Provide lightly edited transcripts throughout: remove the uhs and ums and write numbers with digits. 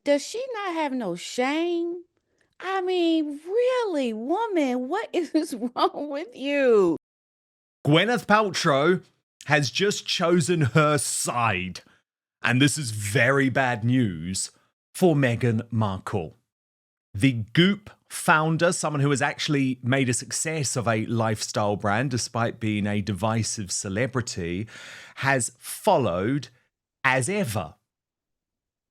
Does she not have no shame? I mean, really, woman, what is wrong with you? Gwyneth Paltrow has just chosen her side. And this is very bad news for Meghan Markle. The Goop founder, someone who has actually made a success of a lifestyle brand despite being a divisive celebrity, has followed as ever.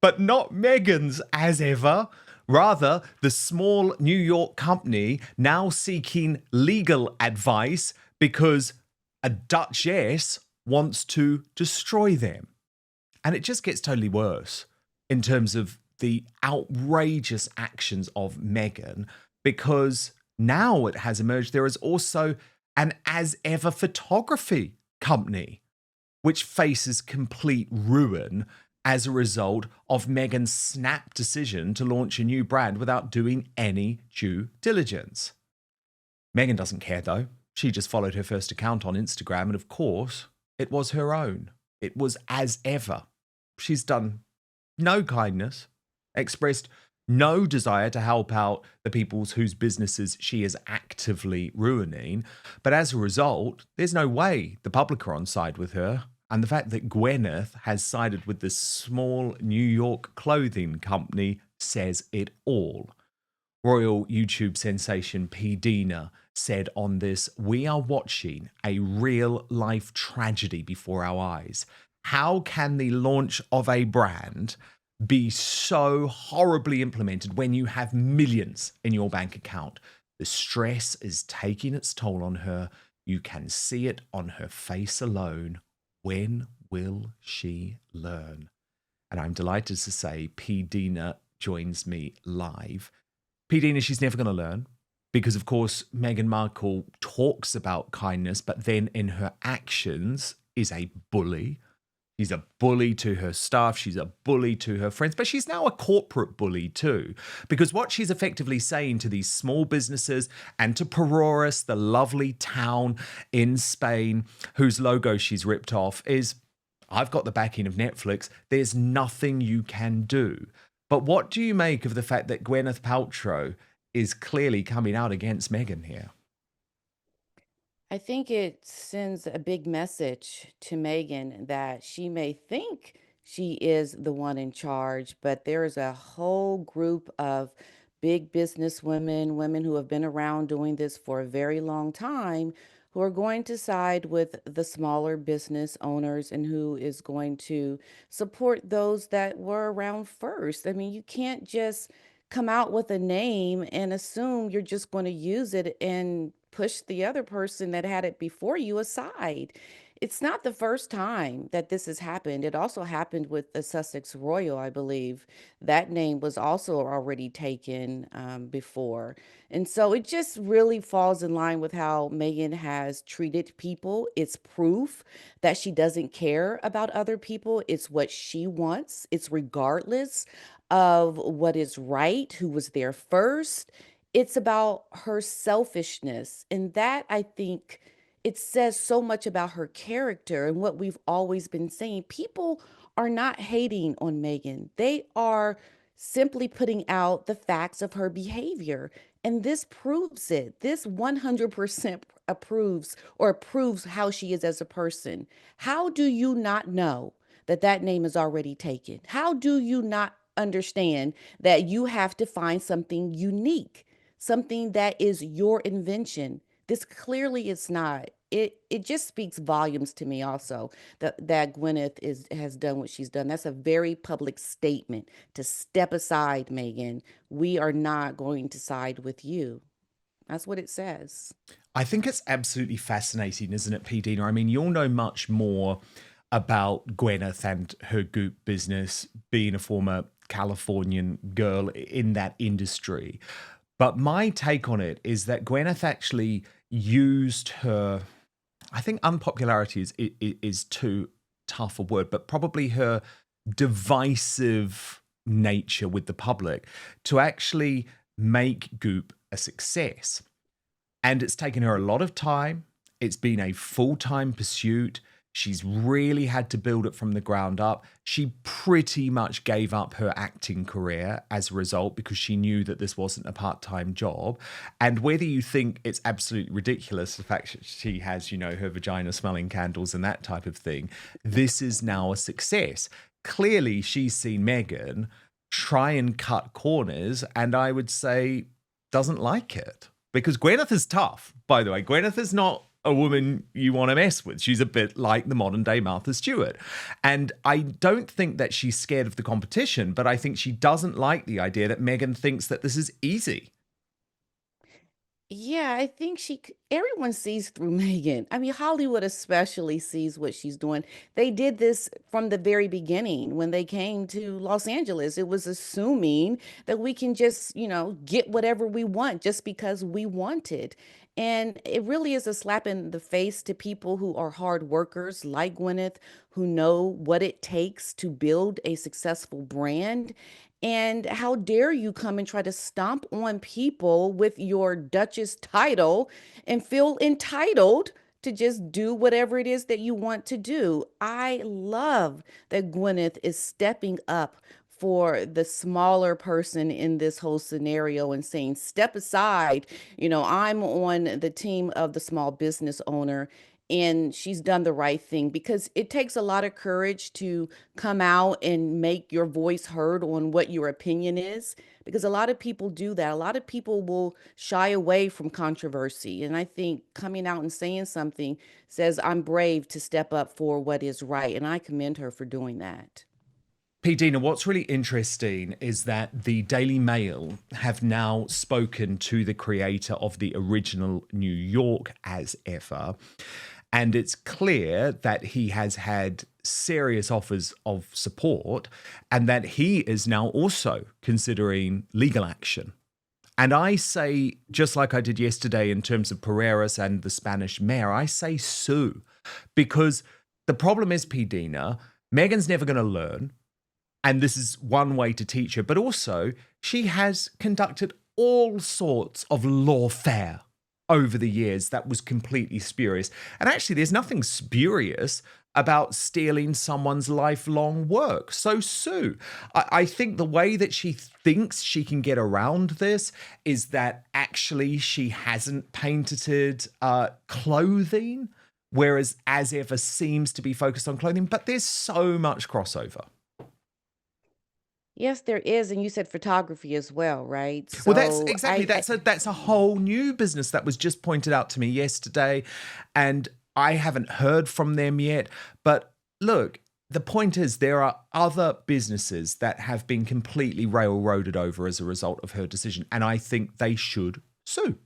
But not Meghan's as ever. Rather, the small New York company now seeking legal advice because a Duchess wants to destroy them. And it just gets totally worse in terms of the outrageous actions of Meghan, because now it has emerged there is also an as ever photography company which faces complete ruin as a result of Meghan's snap decision to launch a new brand without doing any due diligence. Meghan doesn't care though. She just followed her first account on Instagram, and of course, it was her own. It was as ever. She's done no kindness, expressed no desire to help out the peoples whose businesses she is actively ruining. But as a result, there's no way the public are on side with her. And the fact that Gwyneth has sided with this small New York clothing company says it all. Royal YouTube sensation P-Dina said on this, "We are watching a real life tragedy before our eyes. How can the launch of a brand be so horribly implemented when you have millions in your bank account? The stress is taking its toll on her. You can see it on her face alone. When will she learn?" And I'm delighted to say P-Dina joins me live. P-Dina, she's never going to learn because, of course, Meghan Markle talks about kindness, but then in her actions is a bully. She's a bully to her staff. She's a bully to her friends, but she's now a corporate bully too, because what she's effectively saying to these small businesses and to Peroris, the lovely town in Spain, whose logo she's ripped off, is, I've got the backing of Netflix. There's nothing you can do. But what do you make of the fact that Gwyneth Paltrow is clearly coming out against Meghan here? I think it sends a big message to Megan that she may think she is the one in charge, but there is a whole group of big business women, women who have been around doing this for a very long time, who are going to side with the smaller business owners and who is going to support those that were around first. I mean, you can't just come out with a name and assume you're just going to use it and push the other person that had it before you aside. It's not the first time that this has happened. It also happened with the Sussex Royal, I believe. That name was also already taken before. And so it just really falls in line with how Meghan has treated people. It's proof that she doesn't care about other people. It's what she wants. It's regardless of what is right, who was there first. It's about her selfishness. And that, I think, it says so much about her character and what we've always been saying. People are not hating on Meghan, they are simply putting out the facts of her behavior. And this proves it. This 100% approves or proves how she is as a person. How do you not know that that name is already taken? How do you not understand that you have to find something unique, something that is your invention? This clearly is not. It just speaks volumes to me also that Gwyneth is has done what she's done. That's a very public statement to step aside, Megan. We are not going to side with you. That's what it says. I think it's absolutely fascinating, isn't it, P-Dina? I mean, you'll know much more about Gwyneth and her Goop business, being a former Californian girl in that industry. But my take on it is that Gwyneth actually used her, I think unpopularity is too tough a word, but probably her divisive nature with the public to actually make Goop a success. And it's taken her a lot of time. It's been a full time pursuit. She's really had to build it from the ground up. She pretty much gave up her acting career as a result because she knew that this wasn't a part-time job. And whether you think it's absolutely ridiculous, the fact that she has, her vagina smelling candles and that type of thing, this is now a success. Clearly, she's seen Meghan try and cut corners, and I would say doesn't like it. Because Gwyneth is tough, by the way. Gwyneth is not a woman you want to mess with. She's a bit like the modern day Martha Stewart. And I don't think that she's scared of the competition, but I think she doesn't like the idea that Meghan thinks that this is easy. Yeah, I think everyone sees through Megan. I mean, Hollywood especially sees what she's doing. They did this from the very beginning when they came to Los Angeles. It was assuming that we can just, get whatever we want just because we want it. And it really is a slap in the face to people who are hard workers like Gwyneth, who know what it takes to build a successful brand. And how dare you come and try to stomp on people with your Duchess title and feel entitled to just do whatever it is that you want to do? I love that Gwyneth is stepping up for the smaller person in this whole scenario and saying, step aside. I'm on the team of the small business owner. And she's done the right thing because it takes a lot of courage to come out and make your voice heard on what your opinion is, because a lot of people do that. A lot of people will shy away from controversy. And I think coming out and saying something says, I'm brave to step up for what is right. And I commend her for doing that. P-Dina, what's really interesting is that the Daily Mail have now spoken to the creator of the original New York as ever. And it's clear that he has had serious offers of support and that he is now also considering legal action. And I say, just like I did yesterday in terms of Pereiras and the Spanish mayor, I say sue. Because the problem is, P-Dina, Meghan's never going to learn. And this is one way to teach her. But also, she has conducted all sorts of lawfare over the years that was completely spurious. And actually, there's nothing spurious about stealing someone's lifelong work. So sue. I think the way that she thinks she can get around this is that actually she hasn't patented clothing, whereas as ever seems to be focused on clothing. But there's so much crossover. Yes, there is. And you said photography as well, right? Well, that's So exactly that's a whole new business that was just pointed out to me yesterday, and I haven't heard from them yet. But look, the point is there are other businesses that have been completely railroaded over as a result of her decision, and I think they should sue.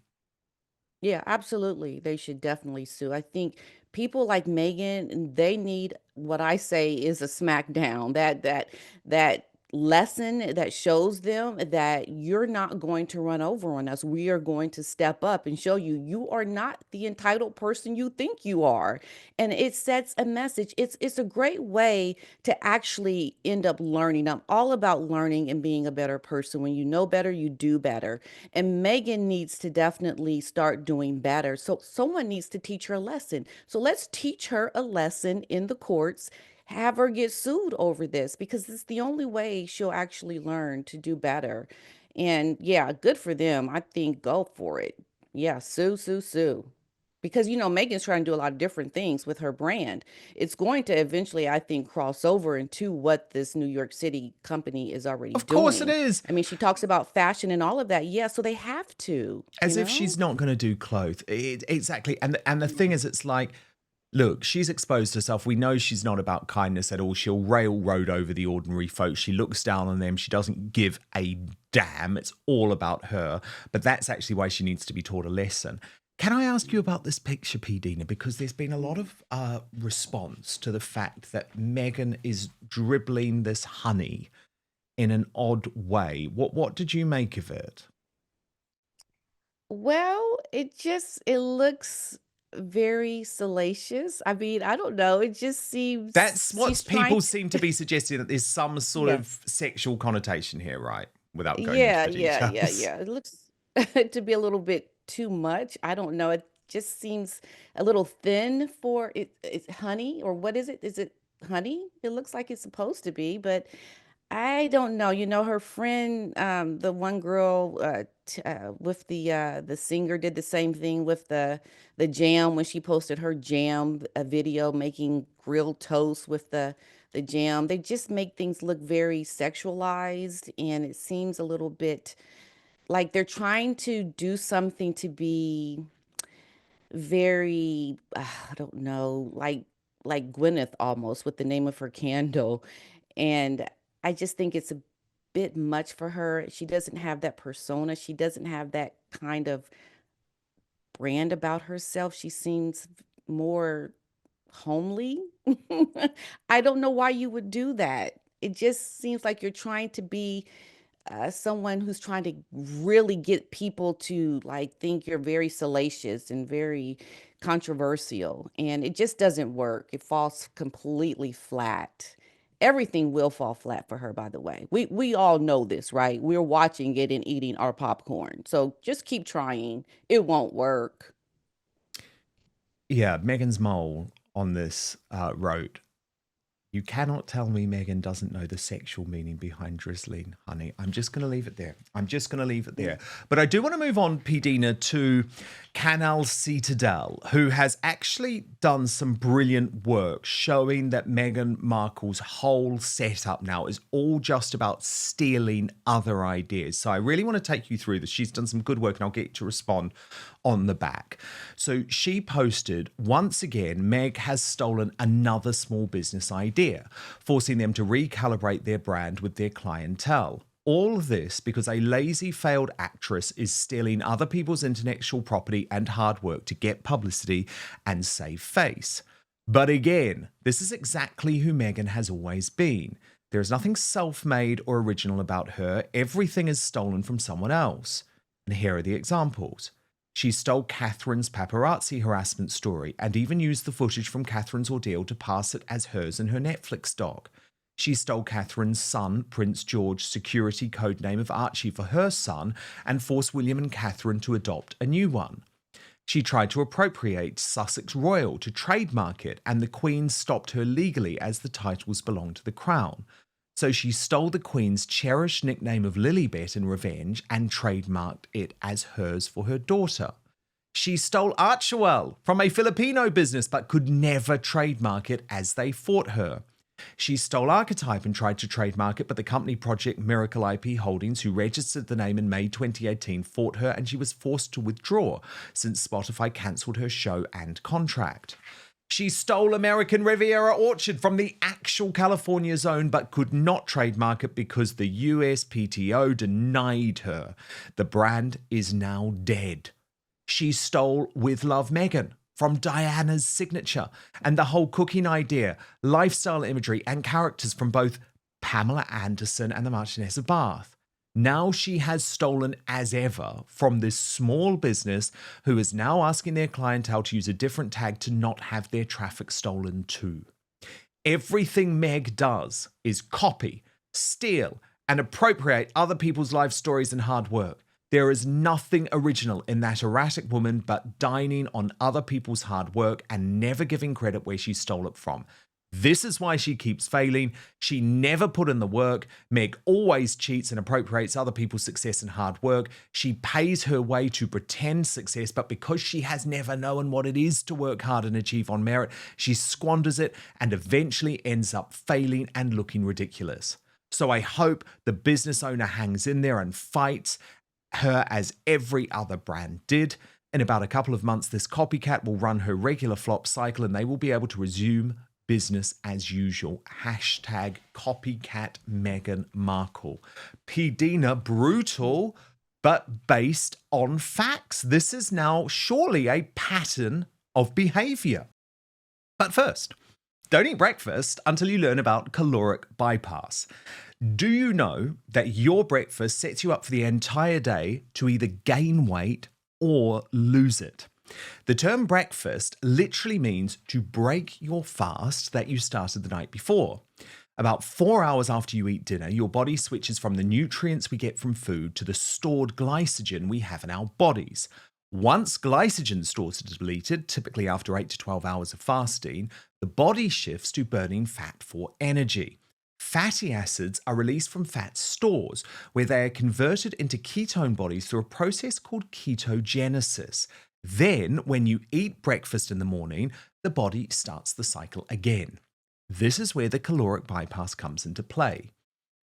yeah, absolutely. They should definitely sue. I think people like Megan, they need what I say is a smackdown. That lesson that shows them that you're not going to run over on us. We are going to step up and show you you are not the entitled person you think you are. And it sets a message. It's a great way to actually end up learning. I'm all about learning and being a better person. When you know better, you do better. And Megan needs to definitely start doing better. So someone needs to teach her a lesson. So let's teach her a lesson in the courts, have her get sued over this because it's the only way she'll actually learn to do better. And yeah, good for them. I think go for it. Yeah, sue, sue, sue. Because Megan's trying to do a lot of different things with her brand. It's going to eventually, I think, cross over into what this New York City company is already Of course it doing. is. I mean, she talks about fashion and all of that. Yeah, so they have to, As if she's not going to do clothes. Exactly. And the thing is, it's like, look, she's exposed herself. We know she's not about kindness at all. She'll railroad over the ordinary folks. She looks down on them. She doesn't give a damn. It's all about her. But that's actually why she needs to be taught a lesson. Can I ask you about this picture, P-Dina? Because there's been a lot of response to the fact that Meghan is dribbling this honey in an odd way. What did you make of it? Well, it looks very salacious. I mean, I don't know. It just That's seems what she's trying people to, seem to be suggesting, that there's some sort of yes. sexual connotation here, right? Without going into Yeah, the yeah, yeah, details. yeah. It looks to be a little bit too much. I don't know. just seems a little thin for it. It's honey, or what is it? Is it honey? It looks like it's supposed to be, but I don't know. Her friend, the one girl with the singer did the same thing with the jam when she posted her jam a video making grilled toast with the jam. They just make things look very sexualized, and it seems a little bit like they're trying to do something to be very, I don't know, like Gwyneth almost with the name of her candle. And I just think it's a bit much for her. She doesn't have that persona. She doesn't have that kind of brand about herself. She seems more homely. I don't know why you would do that. It just seems like you're trying to be someone who's trying to really get people to like think you're very salacious and very controversial, and it just doesn't work. It falls completely flat. Everything will fall flat for her, by the way. We all know this, right? We're watching it and eating our popcorn. So just keep trying. It won't work. Yeah, Megan's mole on this wrote, "You cannot tell me Megan doesn't know the sexual meaning behind drizzling honey." I'm just going to leave it there. I'm just going to leave it there. But I do want to move on, P-Dina, to Canal Citadel, who has actually done some brilliant work showing that Meghan Markle's whole setup now is all just about stealing other ideas. So I really want to take you through this. She's done some good work, and I'll get you to respond on the back. So she posted, once again, Meg has stolen another small business idea, forcing them to recalibrate their brand with their clientele. All this because a lazy, failed actress is stealing other people's intellectual property and hard work to get publicity and save face. But again, this is exactly who Meghan has always been. There is nothing self-made or original about her. Everything is stolen from someone else. And here are the examples. She stole Catherine's paparazzi harassment story and even used the footage from Catherine's ordeal to pass it as hers in her Netflix doc. She stole Catherine's son, Prince George's security codename of Archie for her son and forced William and Catherine to adopt a new one. She tried to appropriate Sussex Royal to trademark it, and the Queen stopped her legally as the titles belong to the Crown. So she stole the Queen's cherished nickname of Lilibet in revenge and trademarked it as hers for her daughter. She stole Archewell from a Filipino business but could never trademark it as they fought her. She stole Archetype and tried to trademark it, but the company Project Miracle IP Holdings, who registered the name in May 2018, fought her and she was forced to withdraw since Spotify cancelled her show and contract. She stole American Riviera Orchard from the actual California zone but could not trademark it because the USPTO denied her. The brand is now dead. She stole With Love Meghan from Diana's signature and the whole cooking idea, lifestyle imagery, and characters from both Pamela Anderson and the Marchioness of Bath. Now she has stolen as ever from this small business who is now asking their clientele to use a different tag to not have their traffic stolen too. Everything Meg does is copy, steal, and appropriate other people's life stories and hard work. There is nothing original in that erratic woman but dining on other people's hard work and never giving credit where she stole it from. This is why she keeps failing. She never put in the work. Meg always cheats and appropriates other people's success and hard work. She pays her way to pretend success, but because she has never known what it is to work hard and achieve on merit, she squanders it and eventually ends up failing and looking ridiculous. So I hope the business owner hangs in there and fights her as every other brand did. In about a couple of months, this copycat will run her regular flop cycle and they will be able to resume business as usual. Hashtag copycat Meghan Markle. P-Dina, brutal, but based on facts. This is now surely a pattern of behavior. But first, don't eat breakfast until you learn about caloric bypass. Do you know that your breakfast sets you up for the entire day to either gain weight or lose it? The term breakfast literally means to break your fast that you started the night before. About 4 hours after you eat dinner, your body switches from the nutrients we get from food to the stored glycogen we have in our bodies. Once glycogen stores are depleted, typically after 8 to 12 hours of fasting, the body shifts to burning fat for energy. Fatty acids are released from fat stores, where they are converted into ketone bodies through a process called ketogenesis. Then, when you eat breakfast in the morning, the body starts the cycle again. This is where the caloric bypass comes into play.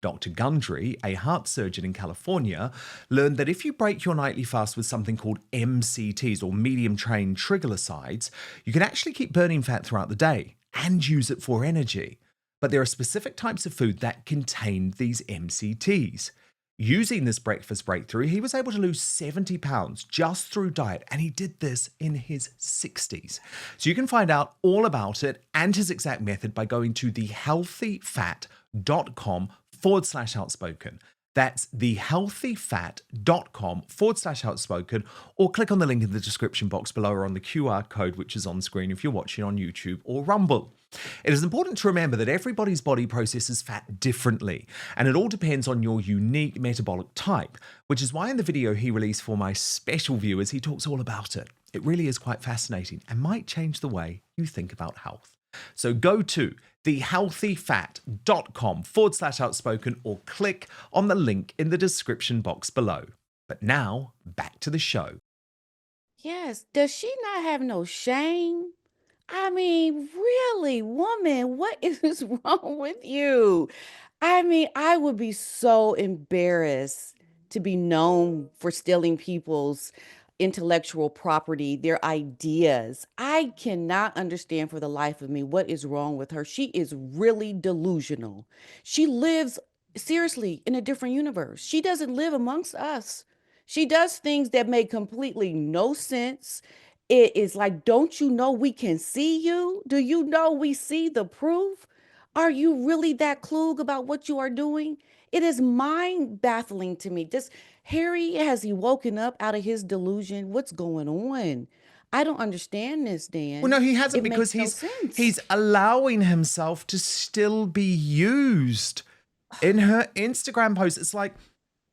Dr. Gundry, a heart surgeon in California, learned that if you break your nightly fast with something called MCTs, or medium chain triglycerides, you can actually keep burning fat throughout the day and use it for energy. But there are specific types of food that contain these MCTs. Using this breakfast breakthrough, he was able to lose 70 pounds just through diet, and he did this in his 60s. So you can find out all about it and his exact method by going to thehealthyfat.com/outspoken. That's thehealthyfat.com/outspoken, or click on the link in the description box below or on the QR code which is on screen if you're watching on YouTube or Rumble. It is important to remember that everybody's body processes fat differently, and it all depends on your unique metabolic type, which is why in the video he released for my special viewers, he talks all about it. It really is quite fascinating and might change the way you think about health. So go to thehealthyfat.com/outspoken or click on the link in the description box below. But now, back to the show. Yes. Does she not have no shame? I mean, really, woman, what is wrong with you? I mean, I would be so embarrassed to be known for stealing people's intellectual property, their ideas. I cannot understand for the life of me what is wrong with her. She is really delusional. She lives seriously in a different universe. She doesn't live amongst us. She does things that make completely no sense. It is like, don't you know we can see you? Do you know we see the proof? Are you really that klug about what you are doing? It is mind baffling to me. Just Harry, has he woken up out of his delusion? What's going on? I don't understand this, Well, Dan. no, he hasn't, It because makes no he's sense. allowing himself to still be used in her Instagram post. It's like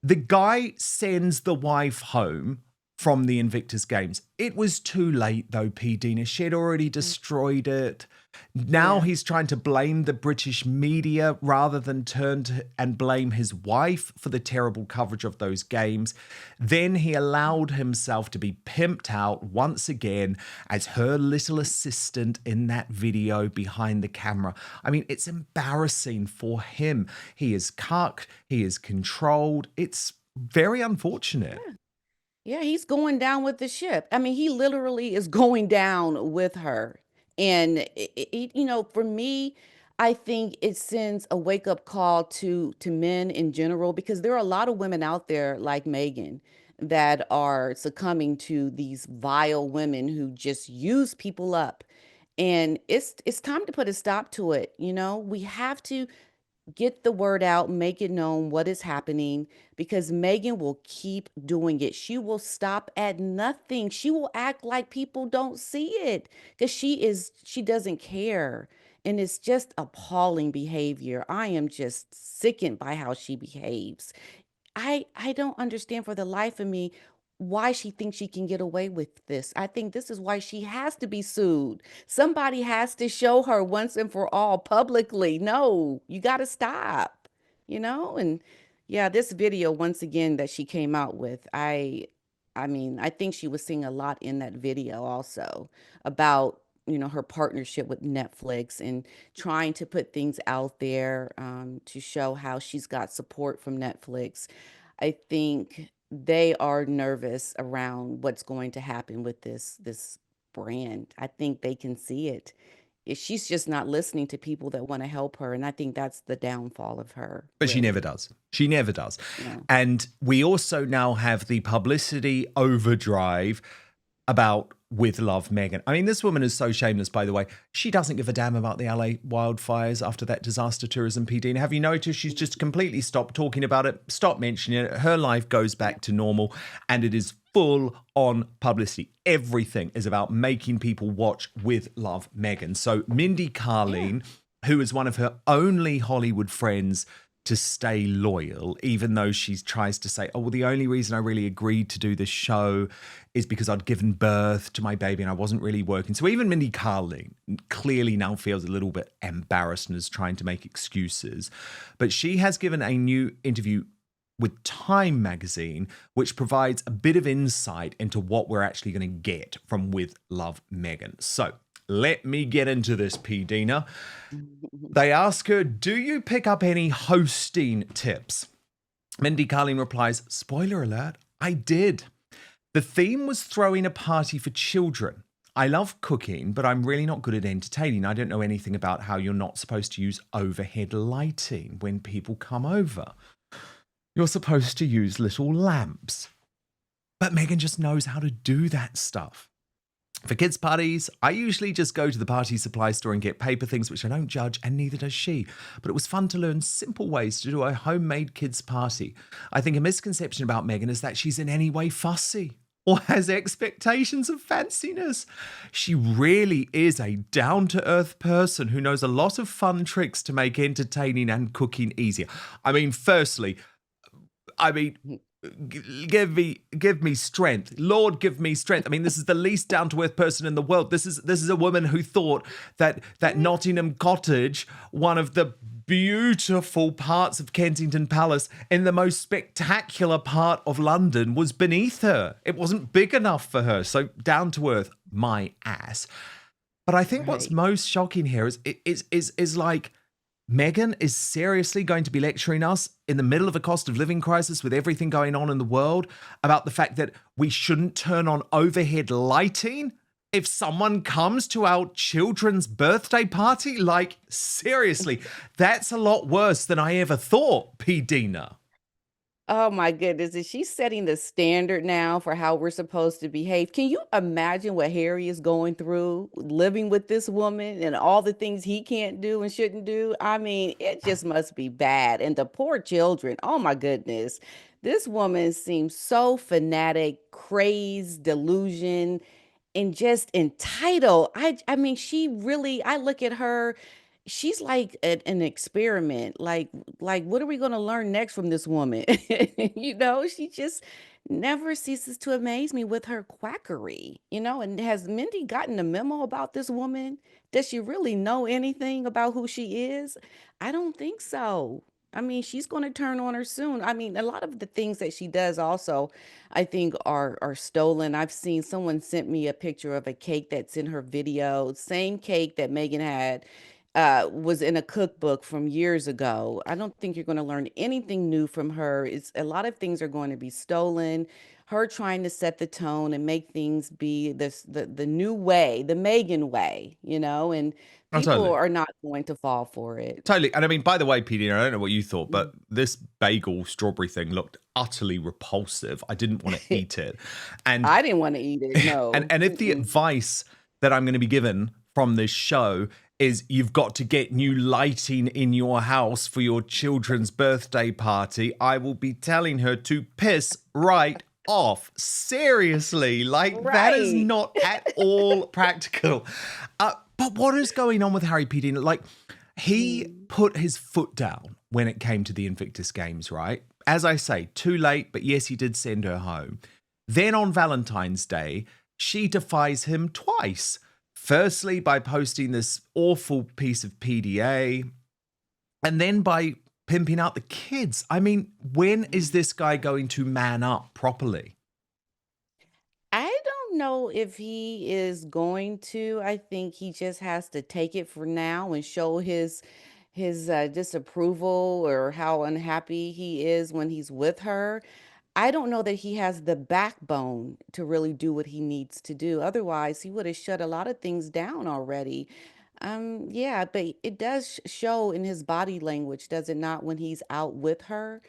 the guy sends the wife home from the Invictus Games. It was too late though, P-Dina. She had already Mm, destroyed it. Now yeah. he's trying to blame the British media rather than turn to and blame his wife for the terrible coverage of those games. Then he allowed himself to be pimped out once again as her little assistant in that video behind the camera. I mean, it's embarrassing for him. He is cucked, he is controlled. It's very unfortunate. Yeah, he's going down with the ship. I mean, he literally is going down with her. And for me, I think it sends a wake-up call to men in general, because there are a lot of women out there like Meghan that are succumbing to these vile women who just use people up. And it's time to put a stop to it. We have to get the word out, make it known what is happening, because Megan will keep doing it. She will stop at nothing. She will act like people don't see it because she doesn't care. And it's just appalling behavior. I am just sickened by how she behaves. I don't understand for the life of me why she thinks she can get away with this. I think this is why she has to be sued. Somebody has to show her once and for all publicly. No, you got to stop. And yeah, this video once again that she came out with, I mean, I think she was seeing a lot in that video also about her partnership with Netflix and trying to put things out there to show how she's got support from Netflix. I think they are nervous around what's going to happen with this brand. I think they can see it. She's just not listening to people that want to help her, and I think that's the downfall of her, But she never really. does. She never does. Yeah. And we also now have the publicity overdrive about with love Meghan. I mean, this woman is so shameless, by the way. She doesn't give a damn about the LA wildfires after that disaster tourism, PD. Have you noticed she's just completely stopped talking about it, stopped mentioning it. Her life goes back to normal, and it is full on publicity. Everything is about making people watch with love Meghan. So Mindy Yeah. Carlene, who is one of her only Hollywood friends, to stay loyal, even though she tries to say, oh, well, the only reason I really agreed to do this show is because I'd given birth to my baby and I wasn't really working. So even Mindy Kaling clearly now feels a little bit embarrassed and is trying to make excuses. But she has given a new interview with Time magazine, which provides a bit of insight into what we're actually going to get from With Love Meghan. So let me get into this, P-Dina. They ask her, do you pick up any hosting tips? Mindy Kaling replies, spoiler alert, I did. The theme was throwing a party for children. I love cooking, but I'm really not good at entertaining. I don't know anything about how you're not supposed to use overhead lighting when people come over. You're supposed to use little lamps. But Meghan just knows how to do that stuff. For kids' parties, I usually just go to the party supply store and get paper things, which I don't judge, and neither does she. But it was fun to learn simple ways to do a homemade kids' party. I think a misconception about Meghan is that she's in any way fussy or has expectations of fanciness. She really is a down-to-earth person who knows a lot of fun tricks to make entertaining and cooking easier. Firstly, give me strength. Lord, give me strength. This is the least down to earth person in the world. This is a woman who thought that Nottingham Cottage, one of the beautiful parts of Kensington Palace in the most spectacular part of London, was beneath her. It wasn't big enough for her. So down to earth, my ass. But I think what's Right. most shocking here is like, Meghan is seriously going to be lecturing us in the middle of a cost of living crisis with everything going on in the world about the fact that we shouldn't turn on overhead lighting if someone comes to our children's birthday party? Like, seriously, that's a lot worse than I ever thought, P-Dina. Oh my goodness, is she setting the standard now for how we're supposed to behave? Can you imagine what Harry is going through living with this woman and all the things he can't do and shouldn't do? I mean, it just must be bad. And the poor children, oh my goodness. This woman seems so fanatic, crazed, delusion, and just entitled. I mean, she really I look at her, she's like an experiment. Like what are we going to learn next from this woman? She just never ceases to amaze me with her quackery, and has Mindy gotten a memo about this woman? Does she really know anything about who she is? I don't think so. I mean, she's going to turn on her soon. I mean, a lot of the things that she does also I think are stolen. I've seen someone sent me a picture of a cake that's in her video, same cake that Megan had, was in a cookbook from years ago. I don't think you're going to learn anything new from her. It's a lot of things are going to be stolen. Her trying to set the tone and make things be the new way, the Megan way, and Oh, people totally. are not going to fall for it. Totally. And by the way, PD, I don't know what you thought, but this bagel strawberry thing looked utterly repulsive. I didn't want to eat it. And I didn't want to eat it. No. and if the Mm-mm. advice that I'm going to be given from this show is you've got to get new lighting in your house for your children's birthday party, I will be telling her to piss right off. Seriously, like that is Right. not at all practical. But what is going on with Harry P. Like, he Mm. put his foot down when it came to the Invictus Games, right? As I say, too late, but yes, he did send her home. Then on Valentine's Day, she defies him twice. Firstly, by posting this awful piece of PDA, and then by pimping out the kids. When is this guy going to man up properly? I don't know if he is going to. I think he just has to take it for now and show his disapproval or how unhappy he is when he's with her. I don't know that he has the backbone to really do what he needs to do. Otherwise, he would have shut a lot of things down already. Yeah, but it does show in his body language, does it not, when he's out with her?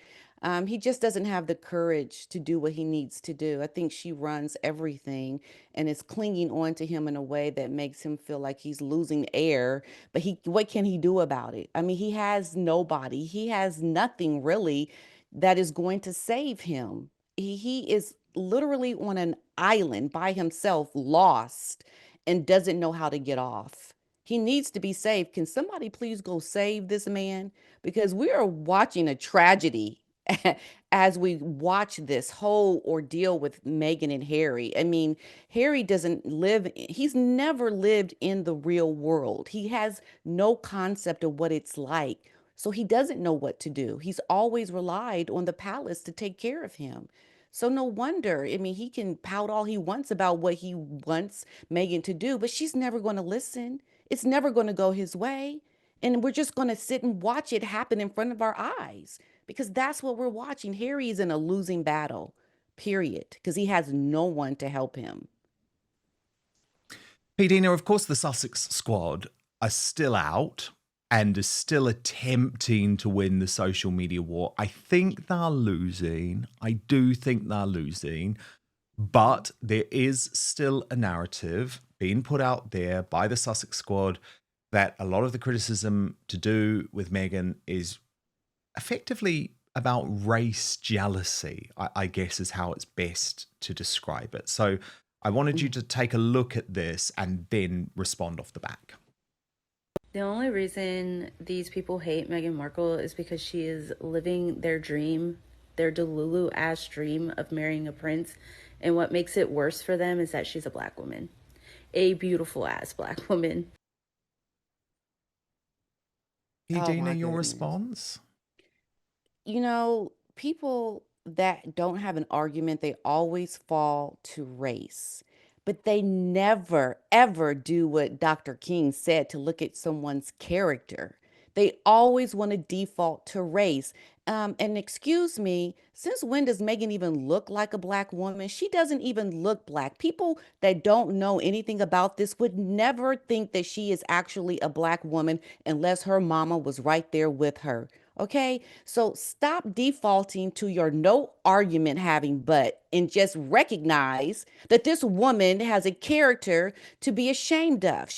He just doesn't have the courage to do what he needs to do. I think she runs everything and is clinging on to him in a way that makes him feel like he's losing air. But what can he do about it? I mean, he has nobody. He has nothing really that is going to save him. He is literally on an island by himself, lost, and doesn't know how to get off. He needs to be saved. Can somebody please go save this man? Because we are watching a tragedy as we watch this whole ordeal with Meghan and Harry. I mean, Harry doesn't live, he's never lived in the real world. He has no concept of what it's like. So he doesn't know what to do. He's always relied on the palace to take care of him. So no wonder. I mean, he can pout all he wants about what he wants Meghan to do, but she's never going to listen. It's never going to go his way. And we're just going to sit and watch it happen in front of our eyes because that's what we're watching. Harry is in a losing battle, period, because he has no one to help him. P-Dina, of course, the Sussex squad are still out and are still attempting to win the social media war. I think they're losing. I do think they're losing. But there is still a narrative being put out there by the Sussex squad that a lot of the criticism to do with Meghan is effectively about race jealousy, I guess is how it's best to describe it. So I wanted you to take a look at this and then respond off the back. The only reason these people hate Meghan Markle is because she is living their dream, their Delulu ass dream of marrying a prince. And what makes it worse for them is that she's a black woman, a beautiful ass black woman. Oh P-Dina, my your goodness. response? People that don't have an argument, they always fall to race, but they never, ever do what Dr. King said to look at someone's character. They always want to default to race. And excuse me, since when does Megan even look like a black woman? She doesn't even look black. People that don't know anything about this would never think that she is actually a black woman unless her mama was right there with her. Okay, so stop defaulting to your no argument having butt and just recognize that this woman has a character to be ashamed of.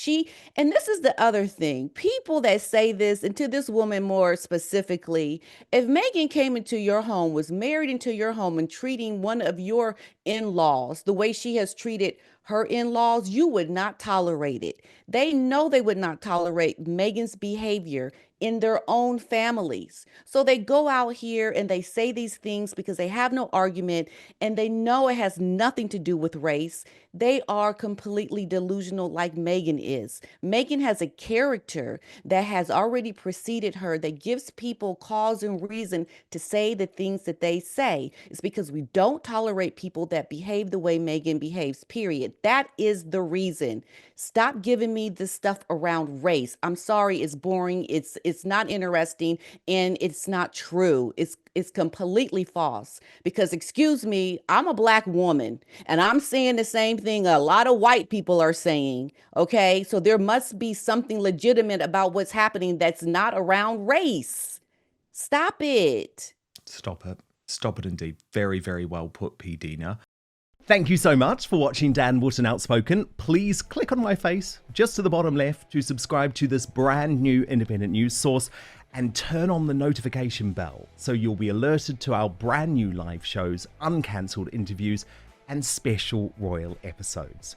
And this is the other thing, people that say this, and to this woman more specifically, if Megan came into your home, was married into your home, and treating one of your in laws the way she has treated her in laws, you would not tolerate it. They know they would not tolerate Megan's behavior in their own families. So they go out here and they say these things because they have no argument and they know it has nothing to do with race. They are completely delusional, like Meghan is. Meghan has a character that has already preceded her that gives people cause and reason to say the things that they say. It's because we don't tolerate people that behave the way Meghan behaves, period. That is the reason. Stop giving me this stuff around race. I'm sorry, it's boring. It's not interesting and it's not true. It's completely false because excuse me, I'm a black woman and I'm saying the same thing a lot of white people are saying, okay? So there must be something legitimate about what's happening that's not around race. Stop it. Stop it. Stop it indeed. Very, very well put, P-Dina. Thank you so much for watching Dan Wootton Outspoken. Please click on my face just to the bottom left to subscribe to this brand new independent news source and turn on the notification bell so you'll be alerted to our brand new live shows, uncancelled interviews, and special royal episodes.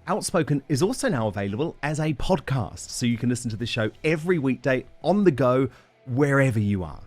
Outspoken is also now available as a podcast, so you can listen to the show every weekday on the go, wherever you are.